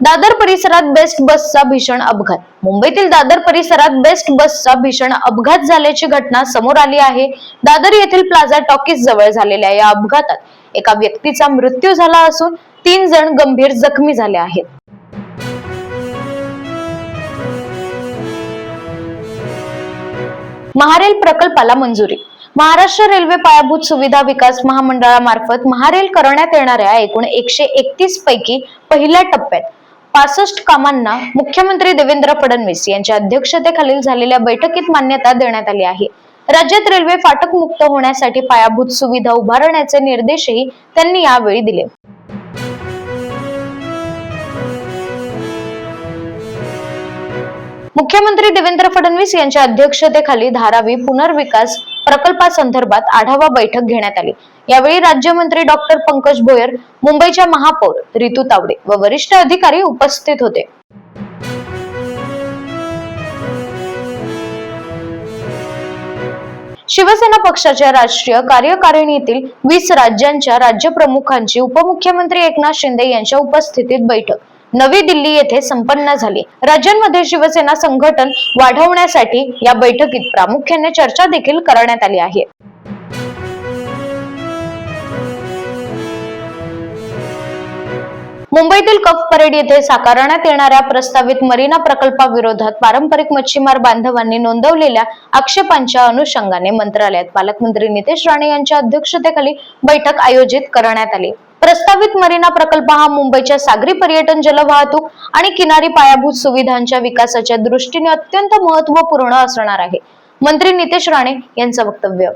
दादर परिसरात बेस्ट बसचा भीषण अपघात। मुंबईतील दादर परिसरात बेस्ट बसचा भीषण अपघात झाल्याची घटना समोर आली आहे। दादर येथील प्लाझा टॉकीज जवळ झालेल्या या अपघातात एका व्यक्तीचा मृत्यू झाला असून 3 जण गंभीर जखमी झाले आहेत। महारेल प्रकल्पाला मंजुरी। महाराष्ट्र रेल्वे पायाभूत सुविधा विकास महामंडळामार्फत महारेल करण्यात येणाऱ्या एकूण 131 पैकी पहिल्या टप्प्यात 65 कामांना मुख्यमंत्री देवेंद्र फडणवीस यांच्या अध्यक्षतेखालील झालेल्या बैठकीत मान्यता देण्यात आली आहे। राज्यात रेल्वे फाटक मुक्त होण्यासाठी पायाभूत सुविधा उभारण्याचे निर्देशही त्यांनी यावेळी दिले। मुख्यमंत्री देवेंद्र फडणवीस यांच्या अध्यक्षतेखाली धारावी पुनर्विकास प्रकल्पासंदर्भात आढावा बैठक घेण्यात आली। यावेळी राज्यमंत्री डॉक्टर पंकज भोयर, मुंबईच्या महापौर रितू तावडे व वरिष्ठ अधिकारी उपस्थित होते। शिवसेना पक्षाच्या राष्ट्रीय कार्यकारिणीतील 20 राज्यांच्या राज्यप्रमुखांची उपमुख्यमंत्री एकनाथ शिंदे यांच्या उपस्थितीत बैठक नवी दिल्ली येथे संपन्न झाली। राज्यांमध्ये शिवसेना संघटन वाढवण्यासाठी या बैठकीत प्रामुख्याने चर्चा देखील करण्यात आली आहे। मुंबईतील कफ परेड येथे साकारण्यात येणाऱ्या प्रस्तावित मरीना प्रकल्पाविरोधात पारंपरिक मच्छीमार बांधवांनी नोंदवलेल्या आक्षेपांच्या अनुषंगाने मंत्रालयात पालकमंत्री नितेश राणे यांच्या अध्यक्षतेखाली बैठक आयोजित करण्यात आली। प्रस्तावित मरीना प्रकल्प हा मुंबईच्या सागरी पर्यटन, जलवाहतूक आणि किनारी पायाभूत सुविधांच्या विकासाच्या दृष्टीने अत्यंत महत्त्वपूर्ण असणार आहे। मंत्री नितेश राणे यांचं वक्तव्य।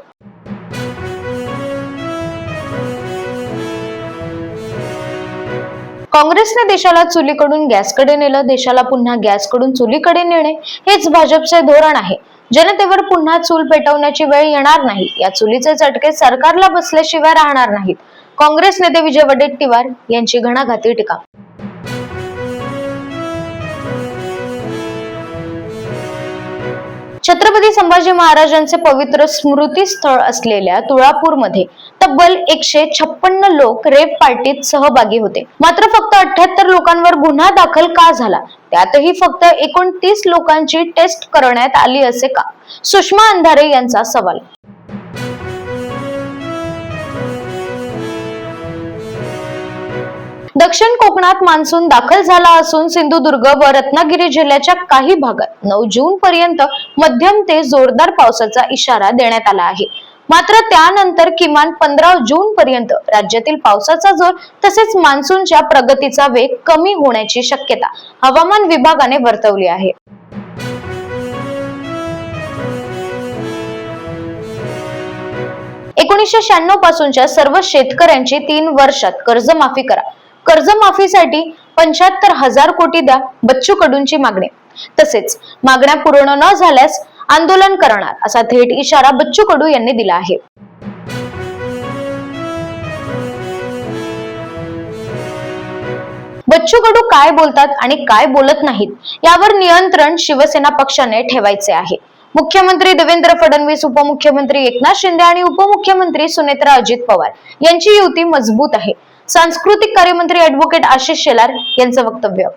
काँग्रेसने देशाला चुलीकडून गॅसकडे नेलं। देशाला पुन्हा गॅसकडून चुलीकडे नेणे हेच भाजपचे धोरण आहे। जनतेवर पुन्हा चूल पेटवण्याची वेळ येणार नाही। या चुलीचे चटके सरकारला बसल्याशिवाय राहणार नाहीत। काँग्रेस नेते विजय वडेट्टीवार यांची घणाघाती टीका। छत्रपती संभाजी महाराजांचे पवित्र स्मृतीस्थळ असलेल्या तुळापूरमध्ये तब्बल 156 लोक रेप पार्टीत सहभागी होते। मात्र फक्त 78 लोकांवर गुन्हा दाखल का झाला? त्यातही फक्त 29 लोकांची टेस्ट करण्यात आली असे का? सुषमा अंधारे यांचा सवाल। दक्षिण कोकणात मान्सून दाखल झाला असून सिंधुदुर्ग व रत्नागिरी जिल्ह्याच्या काही भागात 9 जून पर्यंत मध्यम ते जोरदार पावसाचा इशारा देण्यात आला आहे। मात्र त्यानंतर किमान 15 जून पर्यंत राज्यातील पावसाचा जोर तसेच मान्सूनच्या प्रगतीचा वेग कमी होण्याची शक्यता हवामान विभागाने वर्तवली आहे। एकोणीसशे पासूनच्या सर्व शेतकऱ्यांची 3 वर्षात कर्जमाफी करा। कर्जमाफीसाठी 75,000 कोटी द्या, बच्चू कडूंची मागणी। तसेच मागण्या पूर्ण न झाल्यास आंदोलन करणार असा थेट इशारा बच्चू कडू यांनी दिला आहे। बच्चू कडू काय बोलतात आणि काय बोलत नाहीत यावर नियंत्रण शिवसेना पक्षाने ठेवायचे आहे। मुख्यमंत्री देवेंद्र फडणवीस, उपमुख्यमंत्री एकनाथ शिंदे आणि उपमुख्यमंत्री सुनेत्रा अजित पवार यांची युती मजबूत आहे। सांस्कृतिक कार्यमंत्री ॲडव्होकेट आशिष शेलार यांचं वक्तव्य।